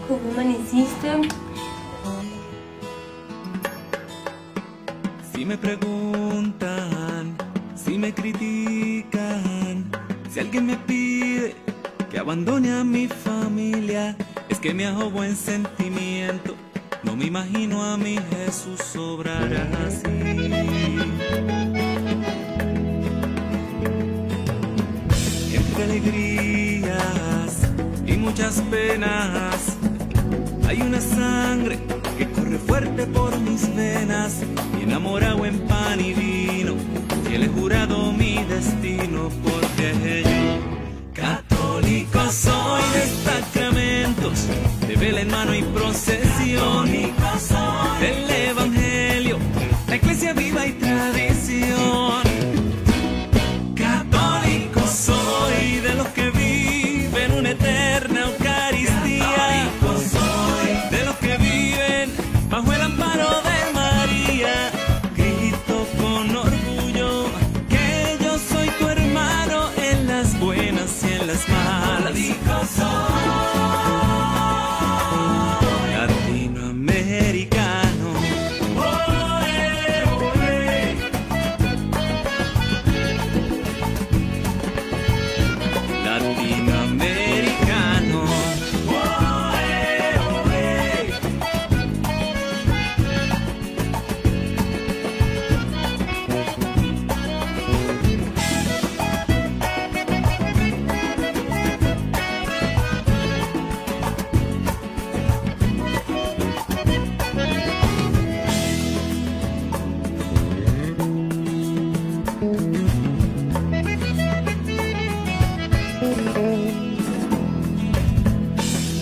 ¿Cómo amaneciste? Si me preguntan, si me critican, si alguien me pide que abandone a mi familia, es que me hago buen sentimiento. No me imagino a mi Jesús obrar así. Entre alegrías y muchas penas, hay una sangre que corre fuerte por mis venas, y enamorado en pan y vino, y le he jurado mi destino, porque yo católico soy de sacramentos, de vela en mano y procesión, del evangelio, la iglesia viva y tradición. Católico soy de los que viven una eterna Eucaristía, de los que viven bajo el amparo de María. Grito con orgullo que yo soy tu hermano en las buenas y en las malas. Latinoamericano. Latinoamericano.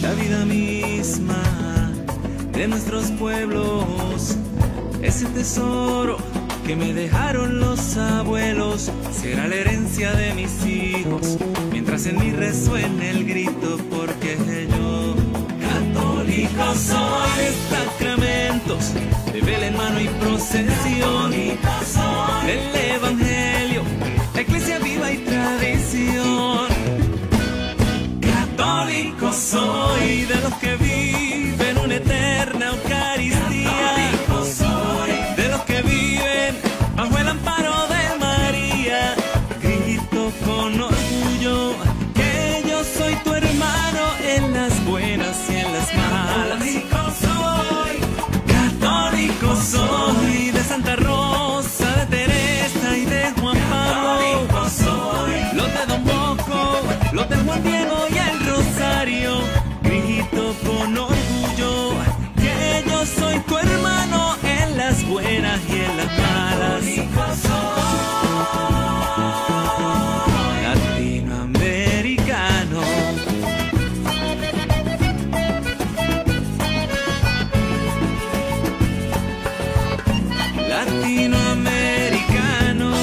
La vida misma de nuestros pueblos, ese tesoro que me dejaron los abuelos, será la herencia de mis hijos, mientras en mí resuene el grito, porque yo católico soy de sacramentos, de vela en mano y procesión, del evangelio, la iglesia viva y tradición. Católico soy de los que viven una eterna Eucaristía, de los que viven bajo el amparo de María. Grito con orgullo que yo soy tu hermano en las buenas y en las malas. Católico soy de Santa Rosa, de Teresa y de Juan Pablo, los de Don Bosco, los de Juan Diego y el Rosario. Grito con orgullo que yo soy tu hermano en las buenas y en las malas. Latinoamericano. Latinoamericano.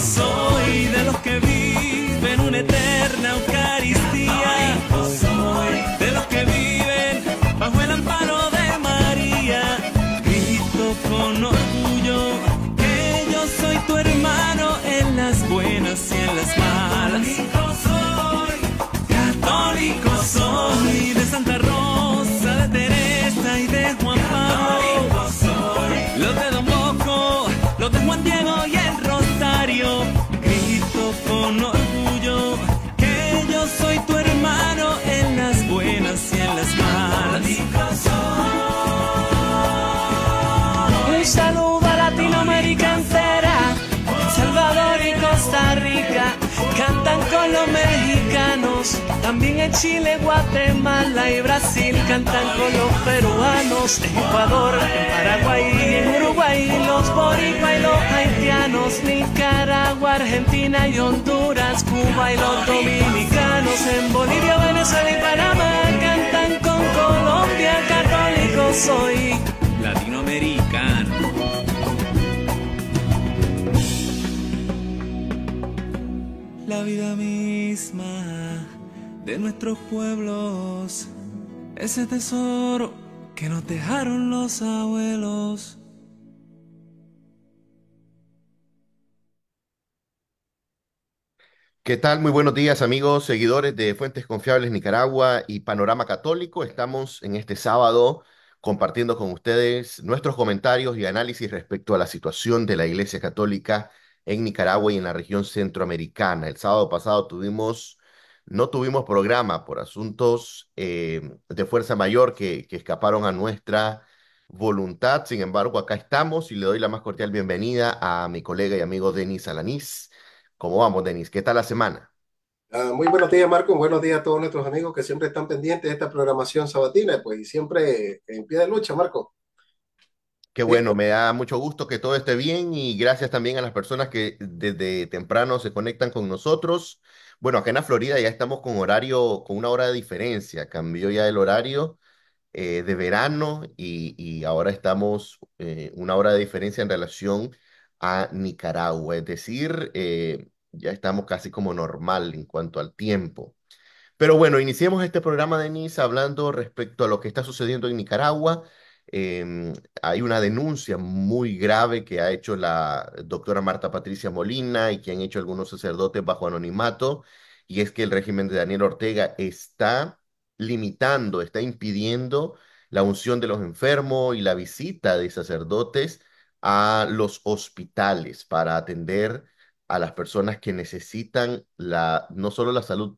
Soy de los que viven una eterna Eucaristía, de los que viven bajo el amparo de María. Grito con orgullo que yo soy tu hermano en las buenas y en las malas. Católico soy de Santa Rosa, de Teresa y de Juan Pablo, También en Chile, Guatemala y Brasil cantan con los peruanos. En Ecuador, en Paraguay y en Uruguay, los boricua y los haitianos. Nicaragua, Argentina y Honduras, Cuba y los dominicanos. En Bolivia, Venezuela y Panamá cantan con Colombia. Católico soy latinoamericano. La vida misma de nuestros pueblos, ese tesoro que nos dejaron los abuelos. ¿Qué tal? Muy buenos días, amigos, seguidores de Fuentes Confiables Nicaragua y Panorama Católico. Estamos en este sábado compartiendo con ustedes nuestros comentarios y análisis respecto a la situación de la Iglesia Católica en Nicaragua y en la región centroamericana. El sábado pasado no tuvimos programa por asuntos de fuerza mayor que escaparon a nuestra voluntad. Sin embargo, acá estamos y le doy la más cordial bienvenida a mi colega y amigo Denis Alanís. ¿Cómo vamos, Denis? ¿Qué tal la semana? Muy buenos días, Marco. Buenos días a todos nuestros amigos que siempre están pendientes de esta programación sabatina, pues, y siempre en pie de lucha, Marco. Qué Eh, bueno, me da mucho gusto que todo esté bien y gracias también a las personas que desde temprano se conectan con nosotros. Bueno, acá en la Florida ya estamos con horario, con una hora de diferencia. Cambió ya el horario de verano y ahora estamos una hora de diferencia en relación a Nicaragua. Es decir, ya estamos casi como normal en cuanto al tiempo. Pero bueno, iniciemos este programa, Denise, hablando respecto a lo que está sucediendo en Nicaragua. Hay una denuncia muy grave que ha hecho la doctora Marta Patricia Molina y que han hecho algunos sacerdotes bajo anonimato, y es que el régimen de Daniel Ortega está limitando, está impidiendo la unción de los enfermos y la visita de sacerdotes a los hospitales para atender a las personas que necesitan no solo la salud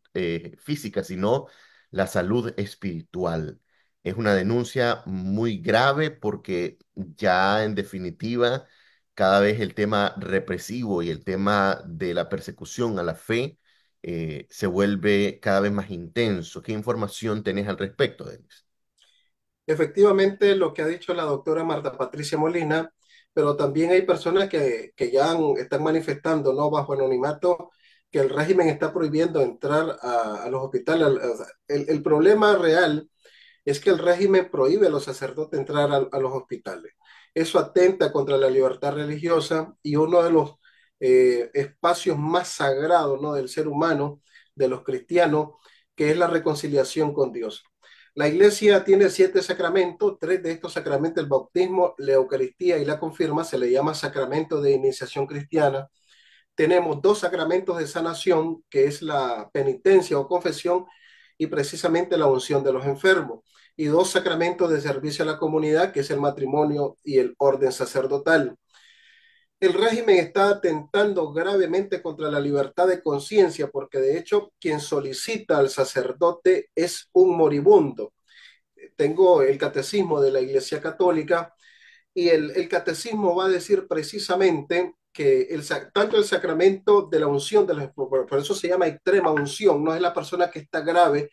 física, sino la salud espiritual. Es una denuncia muy grave porque ya en definitiva cada vez el tema represivo y el tema de la persecución a la fe se vuelve cada vez más intenso. ¿Qué información tenés al respecto, Denis? Efectivamente, lo que ha dicho la doctora Marta Patricia Molina, pero también hay personas que ya están manifestando, ¿no? Bajo anonimato, que el régimen está prohibiendo entrar a los hospitales. O sea, el problema real es que el régimen prohíbe a los sacerdotes entrar a los hospitales. Eso atenta contra la libertad religiosa y uno de los espacios más sagrados, ¿no? Del ser humano, de los cristianos, que es la reconciliación con Dios. La iglesia tiene 7 sacramentos, 3 de estos sacramentos, el bautismo, la Eucaristía y la confirma, se le llama sacramento de iniciación cristiana. Tenemos 2 sacramentos de sanación, que es la penitencia o confesión y precisamente la unción de los enfermos, y 2 sacramentos de servicio a la comunidad, que es el matrimonio y el orden sacerdotal. El régimen está atentando gravemente contra la libertad de conciencia, porque de hecho quien solicita al sacerdote es un moribundo. Tengo el catecismo de la Iglesia Católica y el catecismo va a decir precisamente que tanto el sacramento de la unción, por eso se llama extrema unción, no es la persona que está grave,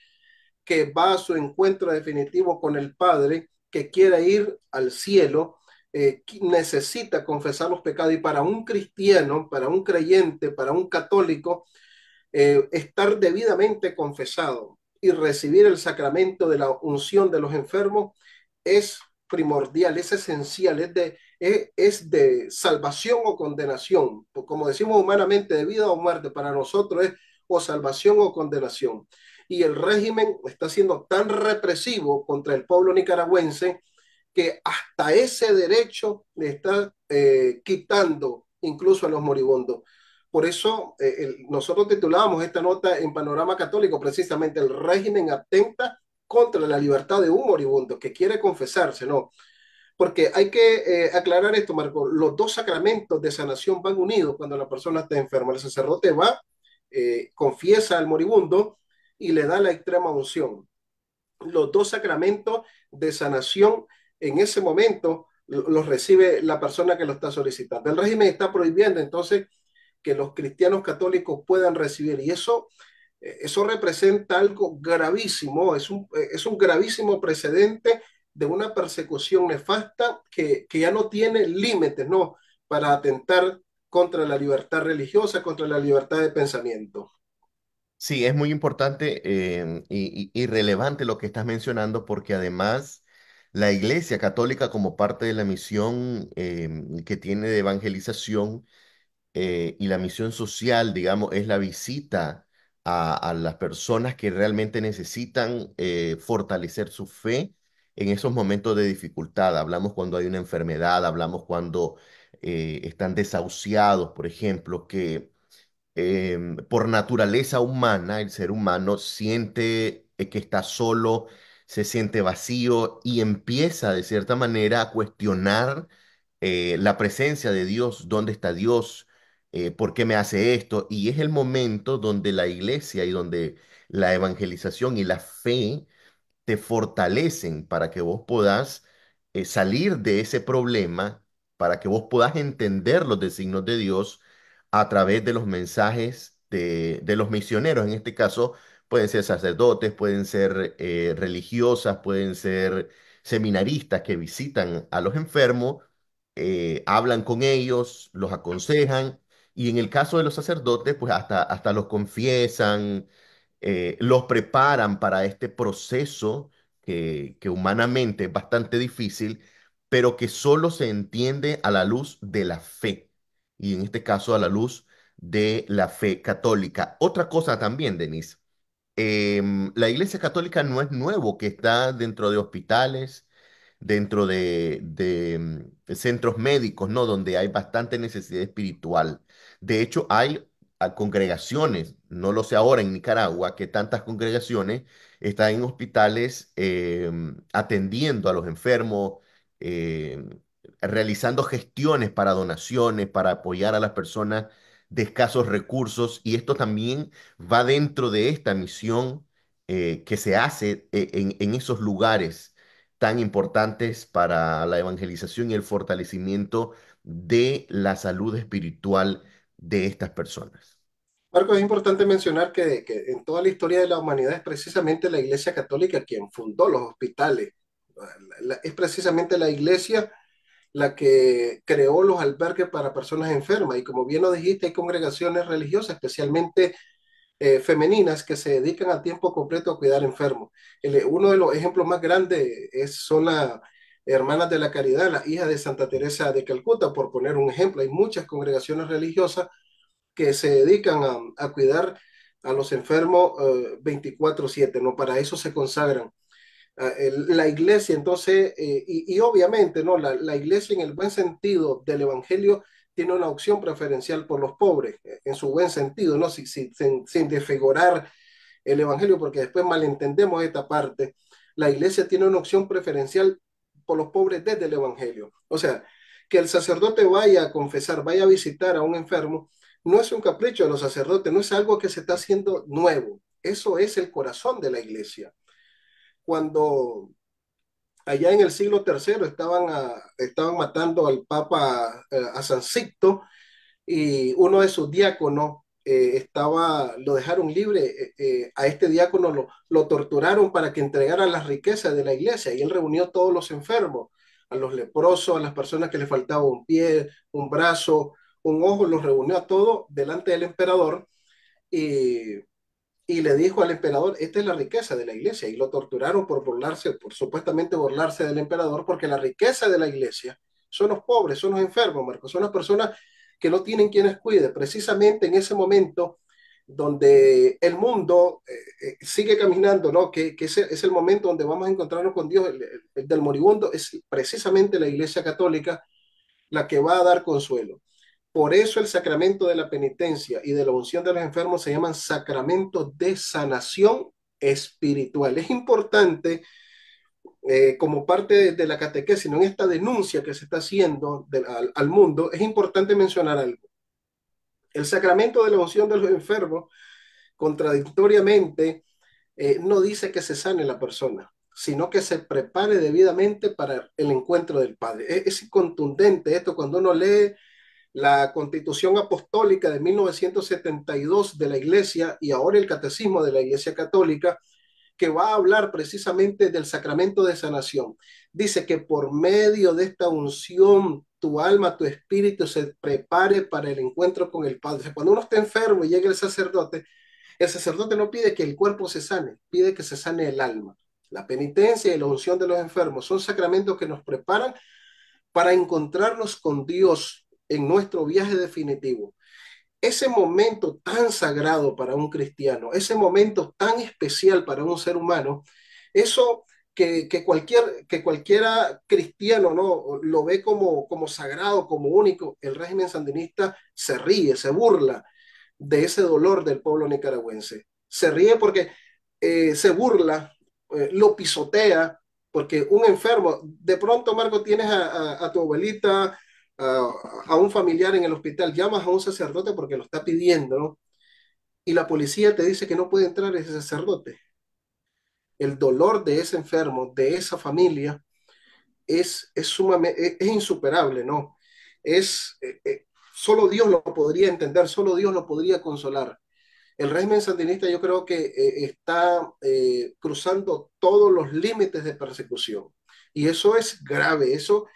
que va a su encuentro definitivo con el Padre, que quiere ir al cielo, necesita confesar los pecados, y para un cristiano, para un creyente, para un católico, estar debidamente confesado y recibir el sacramento de la unción de los enfermos es primordial, es esencial, es de salvación o condenación. Como decimos humanamente, de vida o muerte, para nosotros es o salvación o condenación. Y el régimen está siendo tan represivo contra el pueblo nicaragüense que hasta ese derecho le está quitando incluso a los moribundos. Por eso nosotros titulamos esta nota en Panorama Católico precisamente: el régimen atenta contra la libertad de un moribundo que quiere confesarse, ¿no? Porque hay que aclarar esto, Marco. Los 2 sacramentos de sanación van unidos cuando la persona está enferma. El sacerdote va, confiesa al moribundo y le da la extrema unción. Los 2 sacramentos de sanación en ese momento los recibe la persona que lo está solicitando. El régimen está prohibiendo entonces que los cristianos católicos puedan recibir, y eso Eso representa algo gravísimo, es un gravísimo precedente de una persecución nefasta que ya no tiene límites, ¿no? Para atentar contra la libertad religiosa, contra la libertad de pensamiento. Sí, es muy importante y relevante lo que estás mencionando porque además la Iglesia Católica como parte de la misión que tiene de evangelización y la misión social, digamos, es la visita a las personas que realmente necesitan fortalecer su fe en esos momentos de dificultad. Hablamos cuando hay una enfermedad, hablamos cuando están desahuciados, por ejemplo, que por naturaleza humana, el ser humano siente que está solo, se siente vacío y empieza de cierta manera a cuestionar la presencia de Dios, dónde está Dios, por qué me hace esto. Y es el momento donde la iglesia y donde la evangelización y la fe te fortalecen para que vos puedas salir de ese problema, para que vos puedas entender los designios de Dios a través de los mensajes de los misioneros. En este caso, pueden ser sacerdotes, pueden ser religiosas, pueden ser seminaristas que visitan a los enfermos, hablan con ellos, los aconsejan. Y en el caso de los sacerdotes, pues hasta los confiesan, los preparan para este proceso que humanamente es bastante difícil, pero que solo se entiende a la luz de la fe, y en este caso a la luz de la fe católica. Otra cosa también, Denise, la Iglesia Católica no es nuevo que está dentro de hospitales, dentro de centros médicos, ¿no? Donde hay bastante necesidad espiritual. De hecho, hay congregaciones, no lo sé ahora en Nicaragua, que tantas congregaciones están en hospitales atendiendo a los enfermos, realizando gestiones para donaciones, para apoyar a las personas de escasos recursos. Y esto también va dentro de esta misión que se hace en esos lugares tan importantes para la evangelización y el fortalecimiento de la salud espiritual de estas personas. Marco, es importante mencionar que en toda la historia de la humanidad es precisamente la Iglesia Católica quien fundó los hospitales. Es precisamente la Iglesia la que creó los albergues para personas enfermas. Y como bien lo dijiste, hay congregaciones religiosas, especialmente femeninas, que se dedican a tiempo completo a cuidar enfermos. Uno de los ejemplos más grandes son las Hermanas de la Caridad, las hijas de Santa Teresa de Calcuta, por poner un ejemplo. Hay muchas congregaciones religiosas que se dedican a cuidar a los enfermos 24/7, ¿no? Para eso se consagran. La iglesia, entonces, y obviamente, ¿no? La iglesia en el buen sentido del evangelio tiene una opción preferencial por los pobres, en su buen sentido, ¿no? Sin desfigurar el evangelio, porque después malentendemos esta parte. La iglesia tiene una opción preferencial por los pobres desde el evangelio. O sea, que el sacerdote vaya a confesar, vaya a visitar a un enfermo, no es un capricho de los sacerdotes, no es algo que se está haciendo nuevo. Eso es el corazón de la iglesia. Cuando allá en el siglo III estaban matando al Papa a San Sixto, y uno de sus diáconos lo dejaron libre. A este diácono lo torturaron para que entregara las riquezas de la iglesia, y él reunió a todos los enfermos, a los leprosos, a las personas que le faltaba un pie, un brazo, un ojo, los reunió a todos delante del emperador, y le dijo al emperador: esta es la riqueza de la iglesia. Y lo torturaron por burlarse, por supuestamente burlarse del emperador, porque la riqueza de la iglesia son los pobres, son los enfermos, Marcos, son las personas que no tienen quienes cuide. Precisamente en ese momento donde el mundo sigue caminando, ¿no? Que es el momento donde vamos a encontrarnos con Dios, el del moribundo, es precisamente la iglesia católica la que va a dar consuelo. Por eso el sacramento de la penitencia y de la unción de los enfermos se llaman sacramentos de sanación espiritual. Es importante, como parte de la catequesis, ¿no? En esta denuncia que se está haciendo al mundo, es importante mencionar algo. El sacramento de la unción de los enfermos, contradictoriamente, no dice que se sane la persona, sino que se prepare debidamente para el encuentro del Padre. Es contundente esto cuando uno lee la Constitución Apostólica de 1972 de la Iglesia y ahora el Catecismo de la Iglesia Católica, que va a hablar precisamente del sacramento de sanación. Dice que por medio de esta unción, tu alma, tu espíritu se prepare para el encuentro con el Padre. O sea, cuando uno está enfermo y llega el sacerdote no pide que el cuerpo se sane, pide que se sane el alma. La penitencia y la unción de los enfermos son sacramentos que nos preparan para encontrarnos con Dios en nuestro viaje definitivo. Ese momento tan sagrado para un cristiano, ese momento tan especial para un ser humano, eso que cualquiera cristiano, ¿no?, lo ve como sagrado, como único, el régimen sandinista se ríe, se burla de ese dolor del pueblo nicaragüense. Se ríe porque se burla, lo pisotea, porque un enfermo, de pronto, Marco, tienes a tu abuelita, a un familiar en el hospital, llamas a un sacerdote porque lo está pidiendo, ¿no? Y la policía te dice que no puede entrar ese sacerdote. El dolor de ese enfermo, de esa familia, es insuperable, ¿no? Es, solo Dios lo podría entender, solo Dios lo podría consolar. El régimen sandinista yo creo que está cruzando todos los límites de persecución. Y eso es grave, eso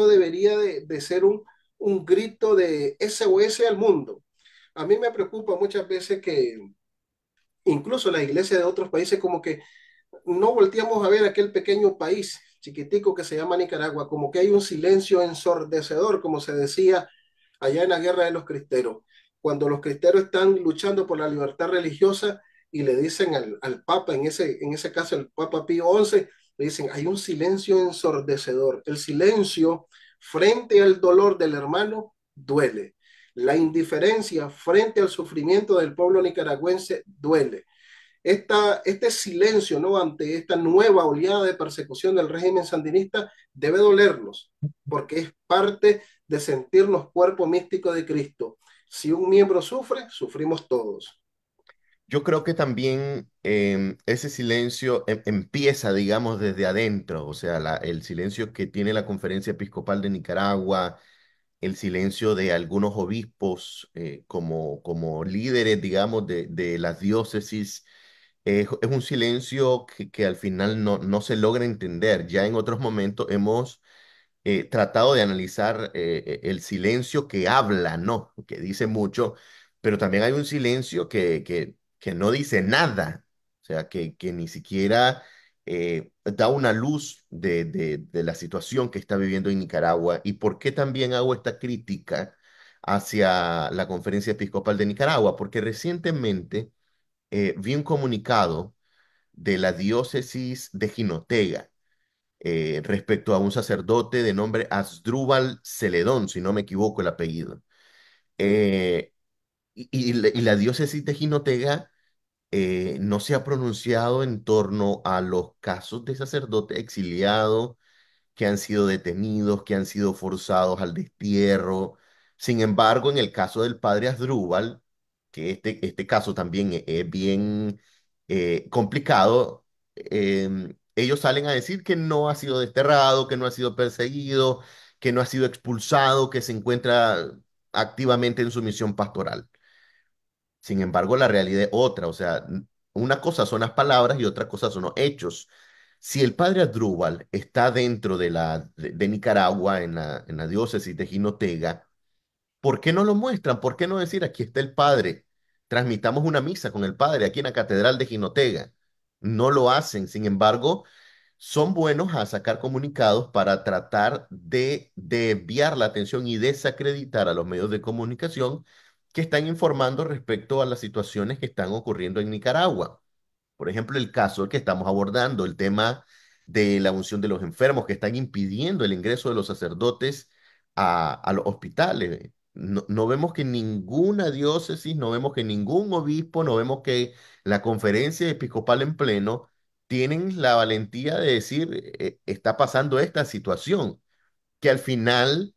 debería de ser un grito de SOS al mundo. A mí me preocupa muchas veces que incluso las iglesias de otros países como que no volteamos a ver aquel pequeño país chiquitico que se llama Nicaragua, como que hay un silencio ensordecedor, como se decía allá en la guerra de los cristeros, cuando los cristeros están luchando por la libertad religiosa y le dicen al Papa, en ese caso el Papa Pío XI, le dicen, hay un silencio ensordecedor. El silencio frente al dolor del hermano duele. La indiferencia frente al sufrimiento del pueblo nicaragüense duele. Este silencio, ¿no?, ante esta nueva oleada de persecución del régimen sandinista debe dolernos, porque es parte de sentirnos cuerpo místico de Cristo. Si un miembro sufre, sufrimos todos. Yo creo que también ese silencio empieza, digamos, desde adentro, o sea, el silencio que tiene la Conferencia Episcopal de Nicaragua, el silencio de algunos obispos como líderes, digamos, de las diócesis, es un silencio que al final no se logra entender. Ya en otros momentos hemos tratado de analizar el silencio que habla, ¿no? Que dice mucho, pero también hay un silencio que no dice nada, o sea, que ni siquiera da una luz de la situación que está viviendo en Nicaragua. ¿Y por qué también hago esta crítica hacia la Conferencia Episcopal de Nicaragua? Porque recientemente vi un comunicado de la diócesis de Jinotega respecto a un sacerdote de nombre Asdrúbal Celedón, si no me equivoco el apellido. Eh, y la diócesis de Jinotega no se ha pronunciado en torno a los casos de sacerdotes exiliados que han sido detenidos, que han sido forzados al destierro. Sin embargo, en el caso del padre Asdrúbal, que este caso también es bien complicado, ellos salen a decir que no ha sido desterrado, que no ha sido perseguido, que no ha sido expulsado, que se encuentra activamente en su misión pastoral. Sin embargo, la realidad es otra, o sea, una cosa son las palabras y otra cosa son los hechos. Si el padre Adrúbal está dentro de Nicaragua, en la diócesis de Jinotega, ¿por qué no lo muestran? ¿Por qué no decir aquí está el padre? Transmitamos una misa con el padre aquí en la catedral de Jinotega. No lo hacen, sin embargo, son buenos a sacar comunicados para tratar de desviar la atención y desacreditar a los medios de comunicación que están informando respecto a las situaciones que están ocurriendo en Nicaragua. Por ejemplo, el caso que estamos abordando, el tema de la unción de los enfermos que están impidiendo el ingreso de los sacerdotes a los hospitales. No vemos que ninguna diócesis, no vemos que ningún obispo, no vemos que la conferencia episcopal en pleno tienen la valentía de decir, está pasando esta situación que al final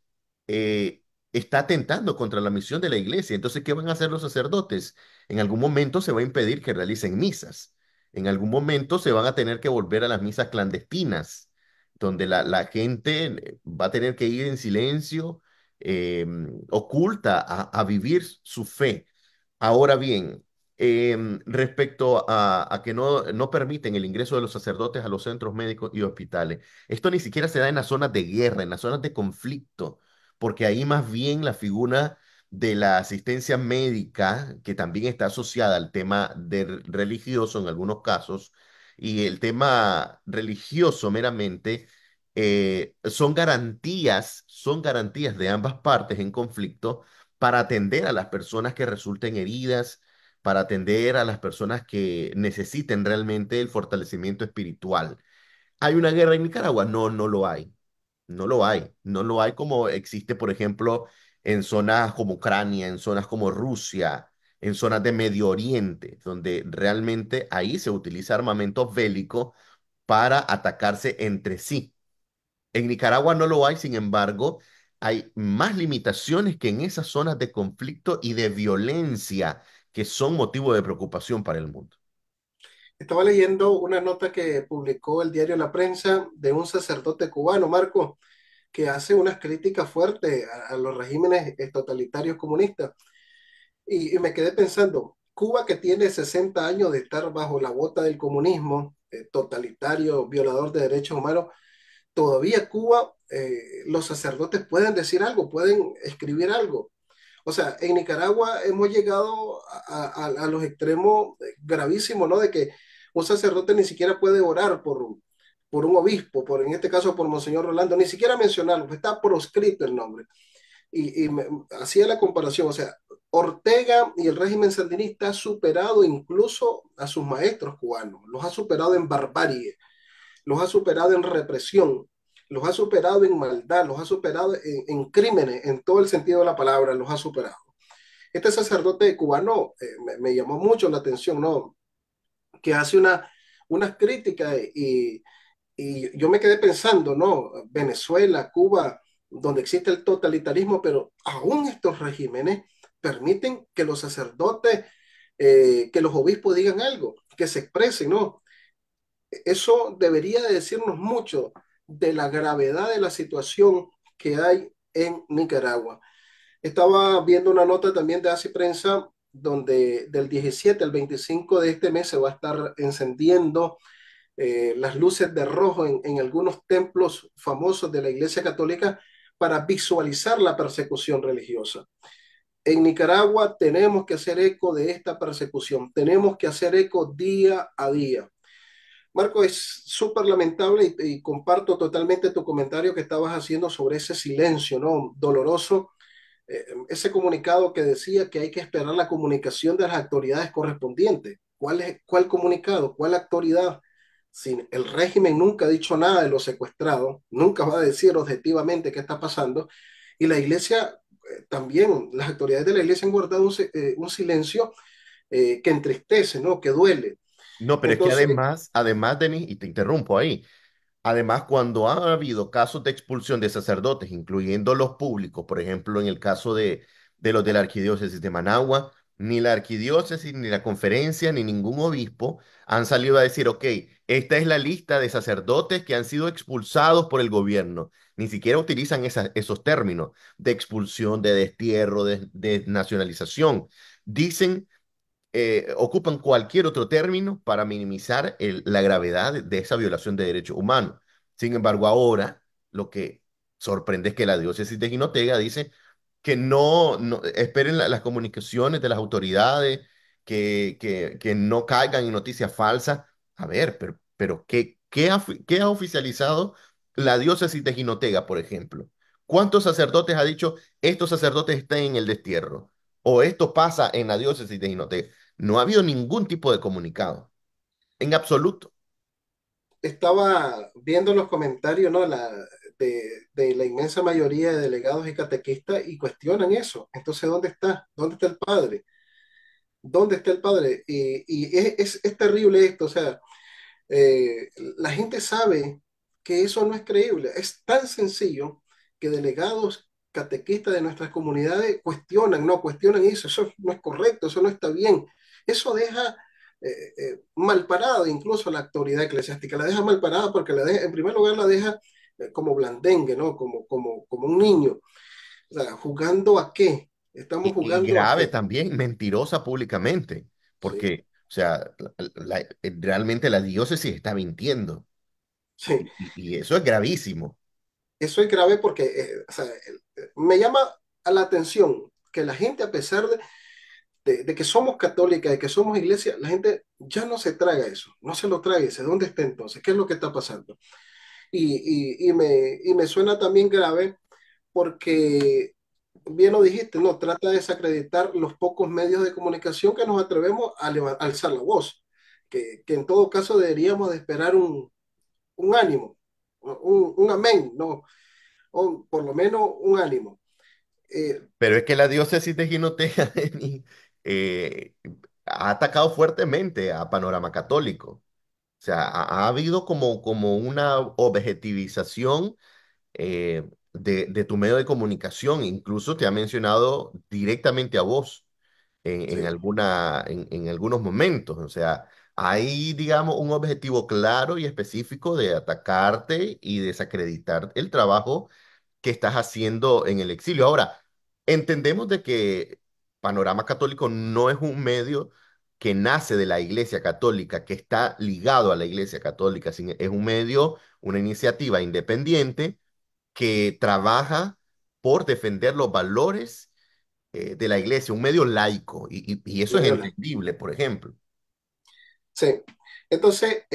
está atentando contra la misión de la iglesia. Entonces, ¿qué van a hacer los sacerdotes? En algún momento se va a impedir que realicen misas. En algún momento se van a tener que volver a las misas clandestinas, donde la gente va a tener que ir en silencio eh, oculta a vivir su fe. Ahora bien, respecto a que no permiten el ingreso de los sacerdotes a los centros médicos y hospitales, esto ni siquiera se da en las zonas de guerra, en las zonas de conflicto, porque ahí más bien la figura de la asistencia médica, que también está asociada al tema religioso en algunos casos, y el tema religioso meramente, son garantías de ambas partes en conflicto para atender a las personas que resulten heridas, para atender a las personas que necesiten realmente el fortalecimiento espiritual. ¿Hay una guerra en Nicaragua? No, no lo hay. No lo hay. No lo hay como existe, por ejemplo, en zonas como Ucrania, en zonas como Rusia, en zonas de Medio Oriente, donde realmente ahí se utiliza armamento bélico para atacarse entre sí. En Nicaragua no lo hay, sin embargo, hay más limitaciones que en esas zonas de conflicto y de violencia que son motivo de preocupación para el mundo. Estaba leyendo una nota que publicó el diario La Prensa de un sacerdote cubano, Marco, que hace unas críticas fuertes a los regímenes totalitarios comunistas. Y me quedé pensando, Cuba que tiene 60 años de estar bajo la bota del comunismo, totalitario, violador de derechos humanos, todavía Cuba, los sacerdotes pueden decir algo, pueden escribir algo. O sea, en Nicaragua hemos llegado a los extremos gravísimos, ¿no? De que un sacerdote ni siquiera puede orar por un obispo, en este caso por Monseñor Rolando, ni siquiera mencionarlo, está proscrito el nombre. Hacía la comparación, o sea, Ortega y el régimen sandinista ha superado incluso a sus maestros cubanos, los ha superado en barbarie, los ha superado en represión, los ha superado en maldad, los ha superado crímenes, en todo el sentido de la palabra, los ha superado. Este sacerdote cubano me llamó mucho la atención, ¿no? Que hace unas críticas y yo me quedé pensando, ¿no? Venezuela, Cuba, donde existe el totalitarismo, pero aún estos regímenes permiten que los sacerdotes, que los obispos digan algo, que se expresen, ¿no? Eso debería de decirnos mucho de la gravedad de la situación que hay en Nicaragua. Estaba viendo una nota también de Así Prensa, donde del 17 al 25 de este mes se va a estar encendiendo las luces de rojo en algunos templos famosos de la Iglesia Católica para visualizar la persecución religiosa. En Nicaragua tenemos que hacer eco de esta persecución, tenemos que hacer eco día a día. Marco, es súper lamentable y comparto totalmente tu comentario que estabas haciendo sobre ese silencio, ¿no? Doloroso, ese comunicado que decía que hay que esperar la comunicación de las autoridades correspondientes. ¿Cuál comunicado? ¿Cuál autoridad? Si el régimen nunca ha dicho nada de los secuestrados, nunca va a decir objetivamente qué está pasando, y la iglesia también, las autoridades de la iglesia han guardado un silencio que entristece, ¿no? Que duele. No, pero es que Entonces, además, Denis, y te interrumpo ahí, además, cuando ha habido casos de expulsión de sacerdotes, incluyendo los públicos, por ejemplo, en el caso de los de la arquidiócesis de Managua, ni la arquidiócesis, ni la conferencia, ni ningún obispo han salido a decir, ok, esta es la lista de sacerdotes que han sido expulsados por el gobierno. Ni siquiera utilizan esos términos de expulsión, de destierro, de nacionalización. Dicen ocupan cualquier otro término para minimizar la gravedad de esa violación de derechos humanos. Sin embargo, ahora lo que sorprende es que la diócesis de Jinotega dice que no esperen las comunicaciones de las autoridades, que no caigan en noticias falsas. A ver, pero ¿qué ha oficializado la diócesis de Jinotega, por ejemplo? ¿Cuántos sacerdotes ha dicho estos sacerdotes están en el destierro? O esto pasa en la diócesis de Jinotega. No ha habido ningún tipo de comunicado, en absoluto. estaba viendo los comentarios, ¿no? De la inmensa mayoría de delegados y catequistas y cuestionan eso. Entonces, ¿dónde está? ¿Dónde está el padre? ¿Dónde está el padre? Y es terrible esto, o sea, la gente sabe que eso no es creíble. Es tan sencillo que delegados catequistas de nuestras comunidades cuestionan, no, cuestionan eso no es correcto, eso no está bien. Eso deja mal parado incluso la autoridad eclesiástica, la deja mal parada porque en primer lugar la deja como blandengue, ¿no? Como un niño. O sea, ¿jugando a qué? Estamos Y jugando a grave qué. también, mentirosa públicamente, Sí, porque, o sea, realmente la diócesis está mintiendo sí. y eso es gravísimo. Eso es grave porque o sea, me llama a la atención que la gente, a pesar de que somos católicas, de que somos iglesia, la gente ya no se traga eso, no se lo traga, dice, ¿dónde está entonces? ¿Qué es lo que está pasando? Y me suena también grave porque, bien lo dijiste, no, trata de desacreditar los pocos medios de comunicación que nos atrevemos a alzar la voz, que en todo caso deberíamos de esperar un ánimo, un amén, ¿no? O por lo menos un ánimo. Eh, Pero es que la diócesis de Jinotega eh, ha atacado fuertemente a Panorama Católico. O sea, ha habido como una objetivización de tu medio de comunicación. Incluso te ha mencionado directamente a vos sí, en algunos momentos. O sea, hay, digamos, un objetivo claro y específico de atacarte y desacreditar el trabajo que estás haciendo en el exilio. Ahora, entendemos de que Panorama Católico no es un medio que nace de la Iglesia Católica, que está ligado a la Iglesia Católica, es un medio, una iniciativa independiente que trabaja por defender los valores de la Iglesia, un medio laico, y eso es medio lejos. entendible, por ejemplo. Sí. Entonces,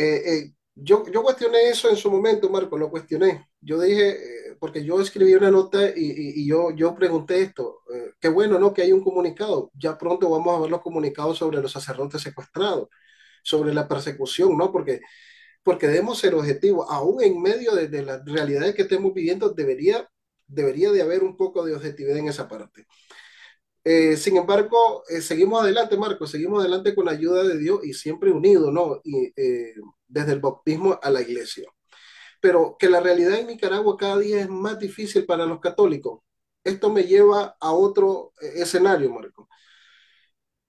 yo cuestioné eso en su momento, Marco, lo cuestioné. Yo dije, porque yo escribí una nota yo pregunté esto, qué bueno, ¿no? Que hay un comunicado. Ya pronto vamos a ver los comunicados sobre los sacerdotes secuestrados, sobre la persecución, ¿no? Porque debemos ser objetivos. Aún en medio de las realidades que estemos viviendo, debería de haber un poco de objetividad en esa parte. Sin embargo, seguimos adelante, Marco, seguimos adelante con la ayuda de Dios y siempre unidos, ¿no? Desde el bautismo a la iglesia. Pero que la realidad en Nicaragua cada día es más difícil para los católicos. Esto me lleva a otro escenario, Marco.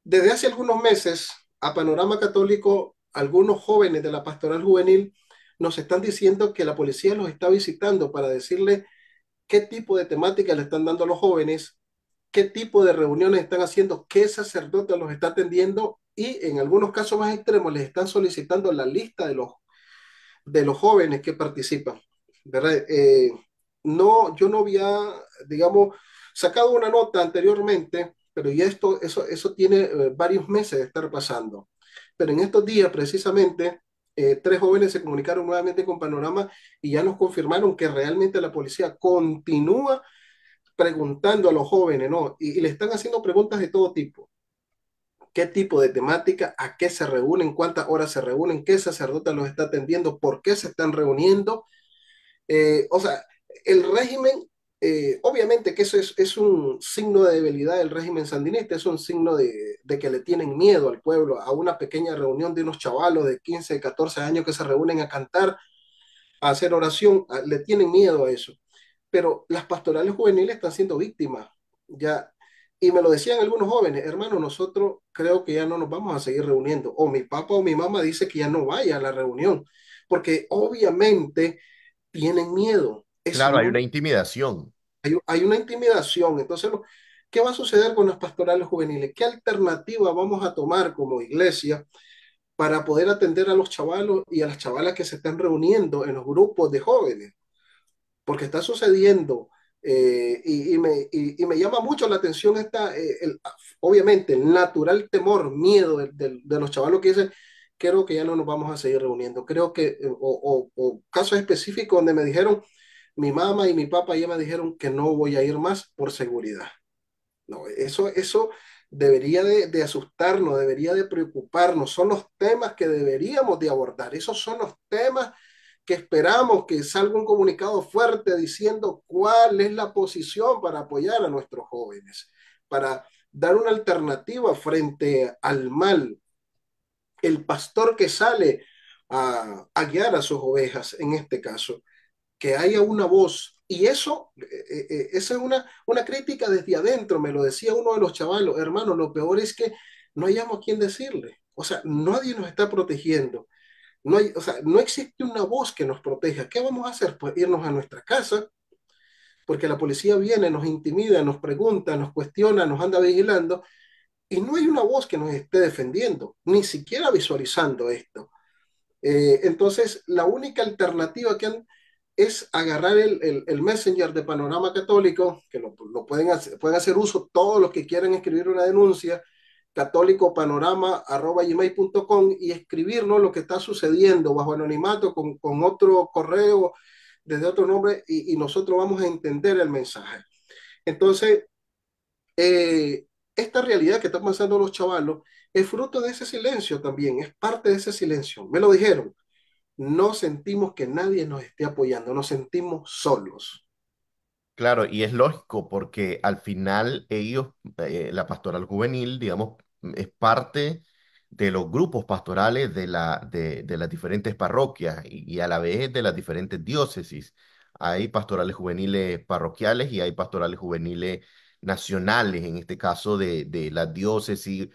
Desde hace algunos meses, a Panorama Católico, algunos jóvenes de la pastoral juvenil nos están diciendo que la policía los está visitando para decirle qué tipo de temática le están dando a los jóvenes, qué tipo de reuniones están haciendo, qué sacerdote los está atendiendo y en algunos casos más extremos les están solicitando la lista de los jóvenes que participan, ¿verdad? No, yo no había, digamos, sacado una nota anteriormente, pero ya eso tiene varios meses de estar pasando. Pero en estos días, precisamente, tres jóvenes se comunicaron nuevamente con Panorama y ya nos confirmaron que realmente la policía continúa preguntando a los jóvenes, ¿no? Y le están haciendo preguntas de todo tipo. ¿Qué tipo de temática? ¿A qué se reúnen? ¿Cuántas horas se reúnen? ¿Qué sacerdote los está atendiendo? ¿Por qué se están reuniendo? O sea, el régimen, obviamente que eso es un signo de debilidad del régimen sandinista, es un signo de que le tienen miedo al pueblo, a una pequeña reunión de unos chavalos de 15, 14 años que se reúnen a cantar, a hacer oración, le tienen miedo a eso. Pero las pastorales juveniles están siendo víctimas, ya. Y me lo decían algunos jóvenes, hermano, nosotros creo que ya no nos vamos a seguir reuniendo. O mi papá o mi mamá dice que ya no vaya a la reunión, porque obviamente tienen miedo. Claro, hay una intimidación. Hay una intimidación. Entonces, ¿qué va a suceder con las pastorales juveniles? ¿Qué alternativa vamos a tomar como iglesia para poder atender a los chavalos y a las chavalas que se están reuniendo en los grupos de jóvenes? Porque está sucediendo y me llama mucho la atención obviamente el natural temor, miedo de los chavalos que dicen, creo que ya no nos vamos a seguir reuniendo. Creo que, o casos específicos donde me dijeron, mi mamá y mi papá ya me dijeron que no voy a ir más por seguridad. No, eso debería de asustarnos, debería de preocuparnos. Son los temas que deberíamos de abordar. Esos son los temas que esperamos que salga un comunicado fuerte diciendo cuál es la posición para apoyar a nuestros jóvenes, para dar una alternativa frente al mal. El pastor que sale a guiar a sus ovejas, en este caso, que haya una voz. Y eso es una crítica desde adentro, me lo decía uno de los chavalos, hermano, lo peor es que no hayamos a quién decirle. O sea, nadie nos está protegiendo. No o sea, no existe una voz que nos proteja. ¿Qué vamos a hacer? Pues irnos a nuestra casa, porque la policía viene, nos intimida, nos pregunta, nos cuestiona, nos anda vigilando y no hay una voz que nos esté defendiendo, ni siquiera visualizando esto. Entonces, la única alternativa que han es agarrar el Messenger de Panorama Católico, que lo pueden hacer uso todos los que quieran escribir una denuncia, católicopanorama@gmail.com y escribirnos lo que está sucediendo bajo anonimato con otro correo, desde otro nombre, y nosotros vamos a entender el mensaje. Entonces, esta realidad que están pasando los chavalos es fruto de ese silencio también, es parte de ese silencio. Me lo dijeron, no sentimos que nadie nos esté apoyando, nos sentimos solos. Claro, y es lógico porque al final ellos, la pastoral juvenil, digamos, es parte de los grupos pastorales de las diferentes parroquias y a la vez de las diferentes diócesis. Hay pastorales juveniles parroquiales y hay pastorales juveniles nacionales, en este caso de la diócesis,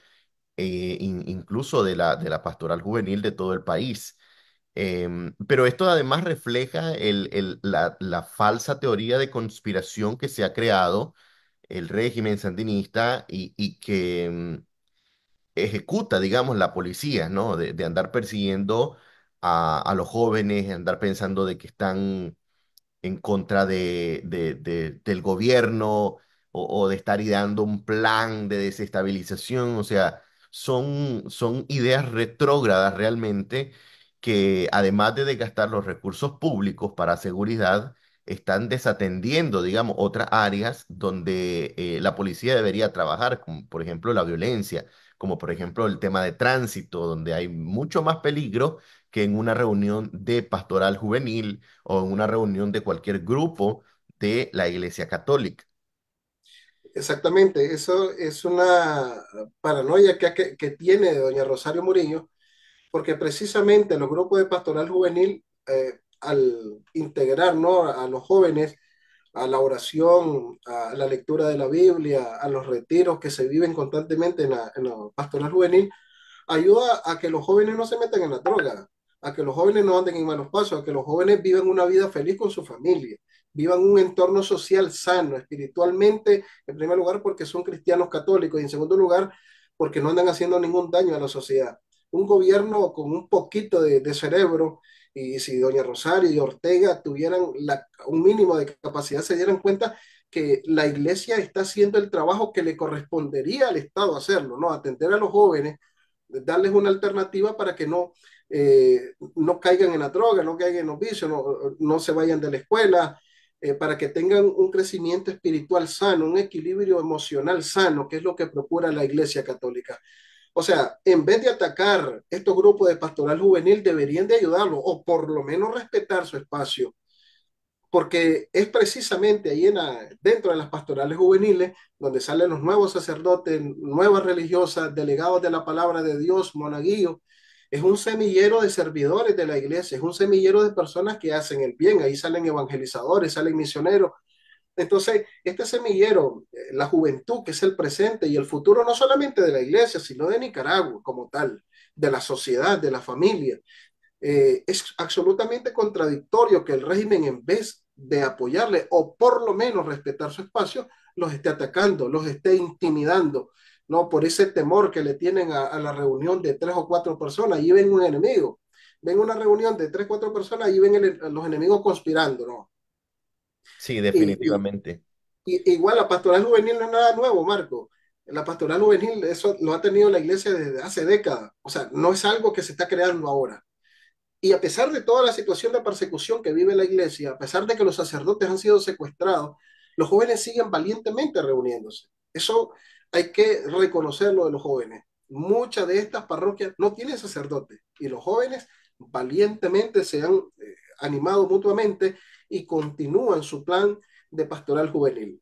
incluso de la pastoral juvenil de todo el país. Pero esto además refleja la falsa teoría de conspiración que se ha creado el régimen sandinista y que ejecuta, digamos, la policía, ¿no? De andar persiguiendo a los jóvenes, andar pensando de que están en contra del gobierno o de estar ideando un plan de desestabilización. O sea, son ideas retrógradas realmente que además de desgastar los recursos públicos para seguridad, están desatendiendo, digamos, otras áreas donde la policía debería trabajar, como por ejemplo la violencia, como por ejemplo el tema de tránsito, donde hay mucho más peligro que en una reunión de pastoral juvenil o en una reunión de cualquier grupo de la Iglesia Católica. Exactamente, eso es una paranoia que tiene doña Rosario Murillo, porque precisamente los grupos de pastoral juvenil, al integrar, ¿no?, a los jóvenes a la oración, a la lectura de la Biblia, a los retiros que se viven constantemente en la pastoral juvenil, ayuda a que los jóvenes no se metan en la droga, a que los jóvenes no anden en malos pasos, a que los jóvenes vivan una vida feliz con su familia, vivan un entorno social sano, espiritualmente, en primer lugar porque son cristianos católicos y en segundo lugar porque no andan haciendo ningún daño a la sociedad. Un gobierno con un poquito de cerebro, y si doña Rosario y Ortega tuvieran un mínimo de capacidad, se dieran cuenta que la iglesia está haciendo el trabajo que le correspondería al Estado hacerlo, ¿no? Atender a los jóvenes, darles una alternativa para que no caigan en la droga, no caigan en los vicios, no se vayan de la escuela, para que tengan un crecimiento espiritual sano, un equilibrio emocional sano, que es lo que procura la Iglesia Católica. O sea, en vez de atacar estos grupos de pastoral juvenil, deberían de ayudarlo o por lo menos respetar su espacio, porque es precisamente ahí dentro de las pastorales juveniles donde salen los nuevos sacerdotes, nuevas religiosas, delegados de la palabra de Dios, monaguillos. Es un semillero de servidores de la iglesia, es un semillero de personas que hacen el bien. Ahí salen evangelizadores, salen misioneros. Entonces, este semillero, la juventud, que es el presente y el futuro no solamente de la iglesia, sino de Nicaragua como tal, de la sociedad, de la familia, es absolutamente contradictorio que el régimen, en vez de apoyarle o por lo menos respetar su espacio, los esté atacando, los esté intimidando, ¿no? Por ese temor que le tienen a la reunión de 3 o 4 personas. Allí ven un enemigo, ven una reunión de 3 o 4 personas, y ven los enemigos conspirando, ¿no? Sí, Y, definitivamente. igual la pastoral juvenil no es nada nuevo, Marco. La pastoral juvenil, eso lo ha tenido la iglesia desde hace décadas. O sea, no es algo que se está creando ahora. Y a pesar de toda la situación de persecución que vive la iglesia, a pesar de que los sacerdotes han sido secuestrados, los jóvenes siguen valientemente reuniéndose. Eso hay que reconocerlo de los jóvenes. Muchas de estas parroquias no tienen sacerdotes y los jóvenes valientemente se han animado mutuamente y continúan su plan de pastoral juvenil.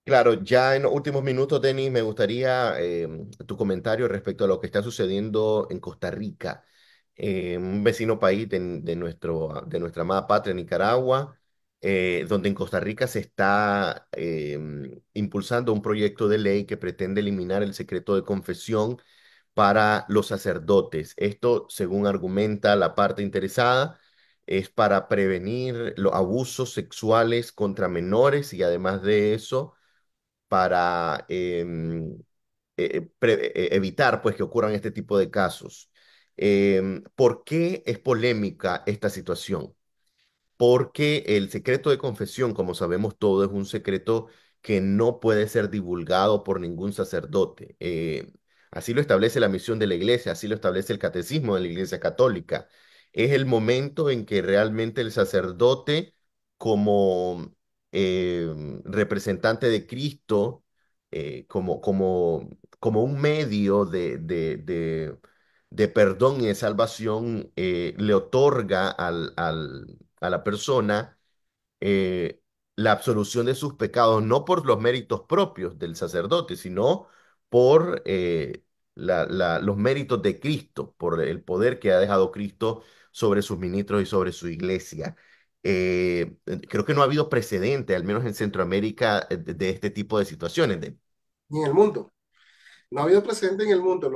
Claro, ya en los últimos minutos, Denis, me gustaría tu comentario respecto a lo que está sucediendo en Costa Rica, un vecino país de nuestra amada patria, Nicaragua, donde en Costa Rica se está impulsando un proyecto de ley que pretende eliminar el secreto de confesión para los sacerdotes. Esto, según argumenta la parte interesada, es para prevenir los abusos sexuales contra menores y además de eso, para evitar pues que ocurran este tipo de casos. ¿Por qué es polémica esta situación? Porque el secreto de confesión, como sabemos todo, es un secreto que no puede ser divulgado por ningún sacerdote. Así lo establece la misión de la iglesia, así lo establece el catecismo de la iglesia católica. Es el momento en que realmente el sacerdote, como representante de Cristo, como un medio de perdón y de salvación, le otorga a la persona eh, la absolución de sus pecados, no por los méritos propios del sacerdote, sino por los méritos de Cristo, por el poder que ha dejado Cristo sobre sus ministros y sobre su iglesia. Creo que no ha habido precedente, al menos en Centroamérica, de este tipo de situaciones. Y en el mundo. No ha habido precedente en el mundo.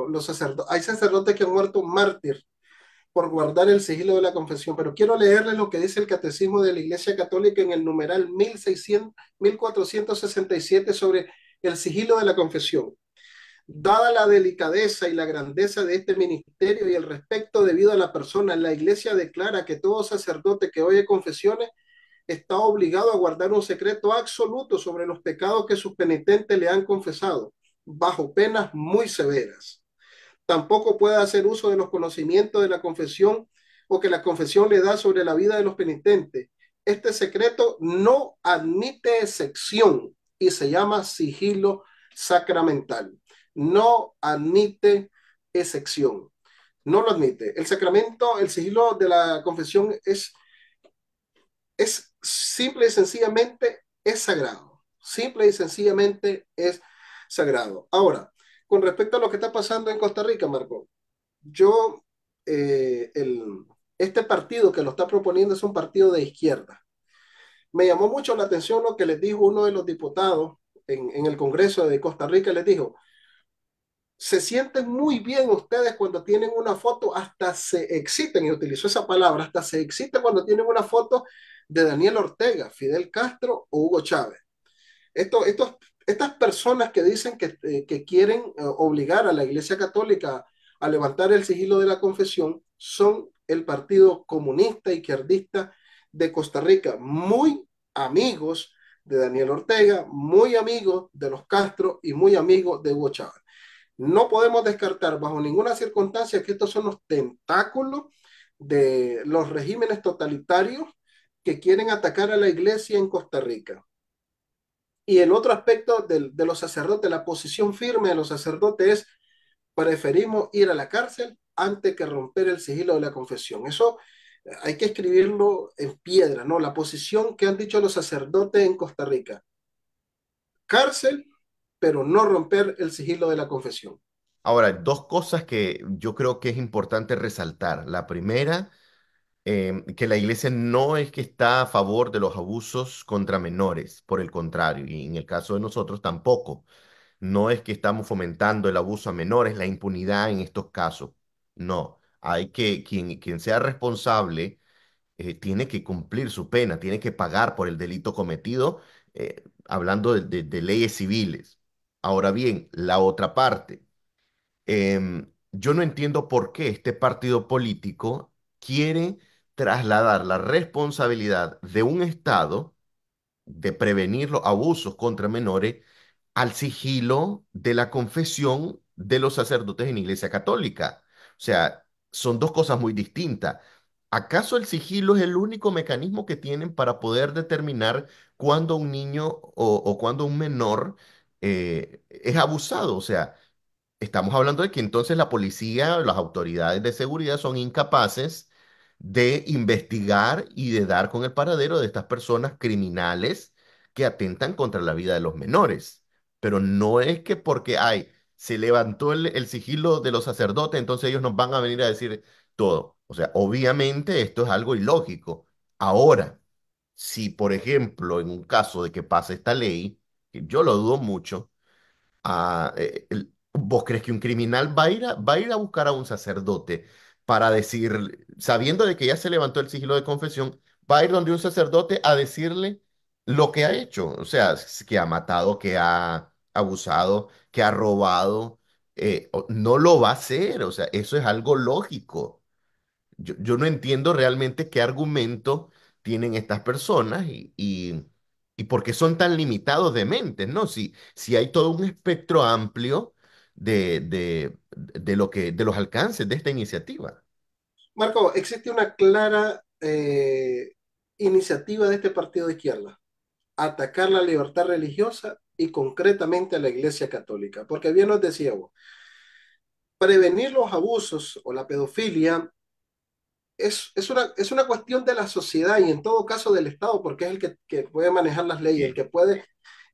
Hay sacerdotes que han muerto mártir por guardar el sigilo de la confesión, pero quiero leerles lo que dice el Catecismo de la Iglesia Católica en el numeral 1467 sobre el sigilo de la confesión. Dada la delicadeza y la grandeza de este ministerio y el respeto debido a la persona, la Iglesia declara que todo sacerdote que oye confesiones está obligado a guardar un secreto absoluto sobre los pecados que sus penitentes le han confesado, bajo penas muy severas. Tampoco puede hacer uso de los conocimientos de la confesión o que la confesión le da sobre la vida de los penitentes. Este secreto no admite excepción y se llama sigilo sacramental. No admite excepción. No lo admite. El sacramento, el sigilo de la confesión es simple y sencillamente es sagrado. Simple y sencillamente es sagrado. Ahora, con respecto a lo que está pasando en Costa Rica, Marco, yo, eh, el, este partido que lo está proponiendo es un partido de izquierda. Me llamó mucho la atención lo que les dijo uno de los diputados en el Congreso de Costa Rica. Les dijo, se sienten muy bien ustedes cuando tienen una foto, hasta se exciten, y utilizó esa palabra, hasta se exciten cuando tienen una foto de Daniel Ortega, Fidel Castro o Hugo Chávez. Esto, estos, estas personas que dicen que quieren obligar a la Iglesia Católica a levantar el sigilo de la confesión son el Partido Comunista Izquierdista de Costa Rica, muy amigos de Daniel Ortega, muy amigos de los Castro y muy amigos de Hugo Chávez. No podemos descartar bajo ninguna circunstancia que estos son los tentáculos de los regímenes totalitarios que quieren atacar a la iglesia en Costa Rica. Y el otro aspecto de los sacerdotes, la posición firme de los sacerdotes es preferimos ir a la cárcel antes que romper el sigilo de la confesión. Eso hay que escribirlo en piedra, ¿no? La posición que han dicho los sacerdotes en Costa Rica. Cárcel, pero no romper el sigilo de la confesión. Ahora, dos cosas que yo creo que es importante resaltar. La primera, que la iglesia no es que está a favor de los abusos contra menores, por el contrario, y en el caso de nosotros tampoco. No es que estamos fomentando el abuso a menores, la impunidad en estos casos. No, hay que, quien sea responsable tiene que cumplir su pena, tiene que pagar por el delito cometido, hablando de leyes civiles. Ahora bien, la otra parte. Yo no entiendo por qué este partido político quiere trasladar la responsabilidad de un Estado de prevenir los abusos contra menores al sigilo de la confesión de los sacerdotes en Iglesia Católica. O sea, son dos cosas muy distintas. ¿Acaso el sigilo es el único mecanismo que tienen para poder determinar cuándo un niño o cuándo un menor es abusado? O sea, estamos hablando de que entonces la policía, las autoridades de seguridad son incapaces de investigar y de dar con el paradero de estas personas criminales que atentan contra la vida de los menores. Pero no es que porque se levantó el sigilo de los sacerdotes, entonces ellos nos van a venir a decir todo. O sea, obviamente esto es algo ilógico. Ahora, si por ejemplo, en un caso de que pase esta ley, que yo lo dudo mucho, ¿vos crees que un criminal va a ir a buscar a un sacerdote para decir, sabiendo de que ya se levantó el sigilo de confesión, va a ir donde un sacerdote a decirle lo que ha hecho, o sea, que ha matado, que ha abusado, que ha robado, no lo va a hacer, o sea, eso es algo lógico. Yo no entiendo realmente qué argumento tienen estas personas y por qué son tan limitados de mente, ¿no? Si hay todo un espectro amplio de lo de los alcances de esta iniciativa. Marco, existe una clara iniciativa de este partido de izquierda, atacar la libertad religiosa y concretamente a la Iglesia Católica, porque bien nos decía vos, prevenir los abusos o la pedofilia es una cuestión de la sociedad y en todo caso del Estado, porque es el que puede manejar las leyes, Sí,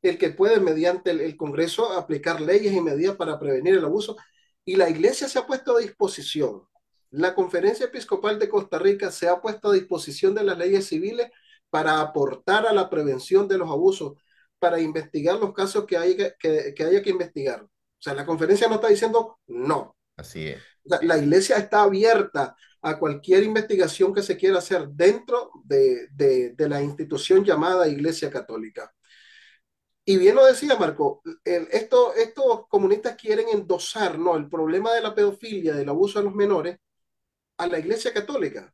el que puede mediante el Congreso aplicar leyes y medidas para prevenir el abuso. Y la Iglesia se ha puesto a disposición. La Conferencia Episcopal de Costa Rica se ha puesto a disposición de las leyes civiles para aportar a la prevención de los abusos, para investigar los casos que haya que investigar. O sea, la conferencia no está diciendo no, así es. la iglesia está abierta a cualquier investigación que se quiera hacer dentro de la institución llamada Iglesia Católica. Y bien lo decía Marco, estos comunistas quieren endosar, ¿no?, el problema de la pedofilia, del abuso de los menores, a la Iglesia Católica.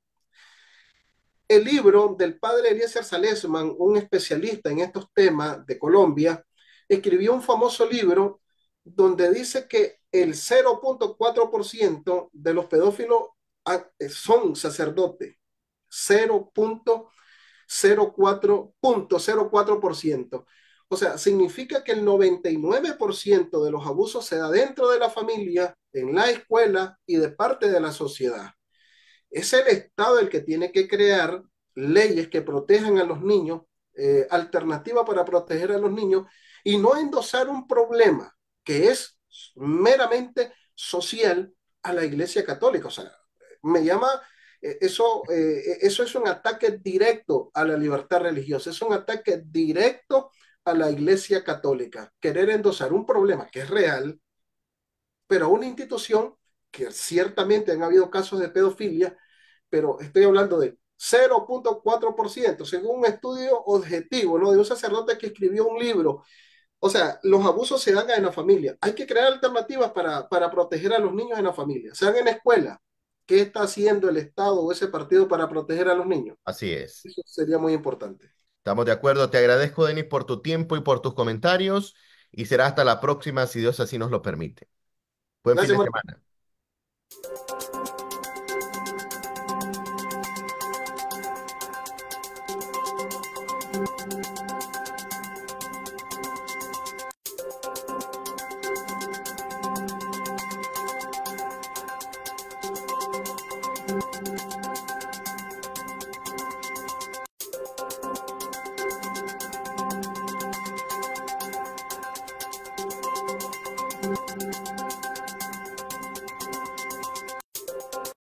El libro del padre Eliezer Salesman, un especialista en estos temas de Colombia, escribió un famoso libro donde dice que el 0,4% de los pedófilos son sacerdotes. 0,04%. O sea, significa que el 99% de los abusos se da dentro de la familia, en la escuela y de parte de la sociedad. Es el Estado el que tiene que crear leyes que protejan a los niños, alternativa para proteger a los niños y no endosar un problema que es meramente social a la Iglesia Católica. O sea, me llama, eso es un ataque directo a la libertad religiosa, es un ataque directo a la Iglesia Católica. Querer endosar un problema que es real, pero a una institución que ciertamente han habido casos de pedofilia, pero estoy hablando de 0,4%, según un estudio objetivo, ¿no?, de un sacerdote que escribió un libro. O sea, los abusos se dan en la familia. Hay que crear alternativas para proteger a los niños en la familia. Se dan en la escuela. ¿Qué está haciendo el Estado o ese partido para proteger a los niños? Así es. Eso sería muy importante. Estamos de acuerdo. Te agradezco, Denis, por tu tiempo y por tus comentarios y será hasta la próxima, si Dios así nos lo permite. Buen fin Gracias, de Marco. semana.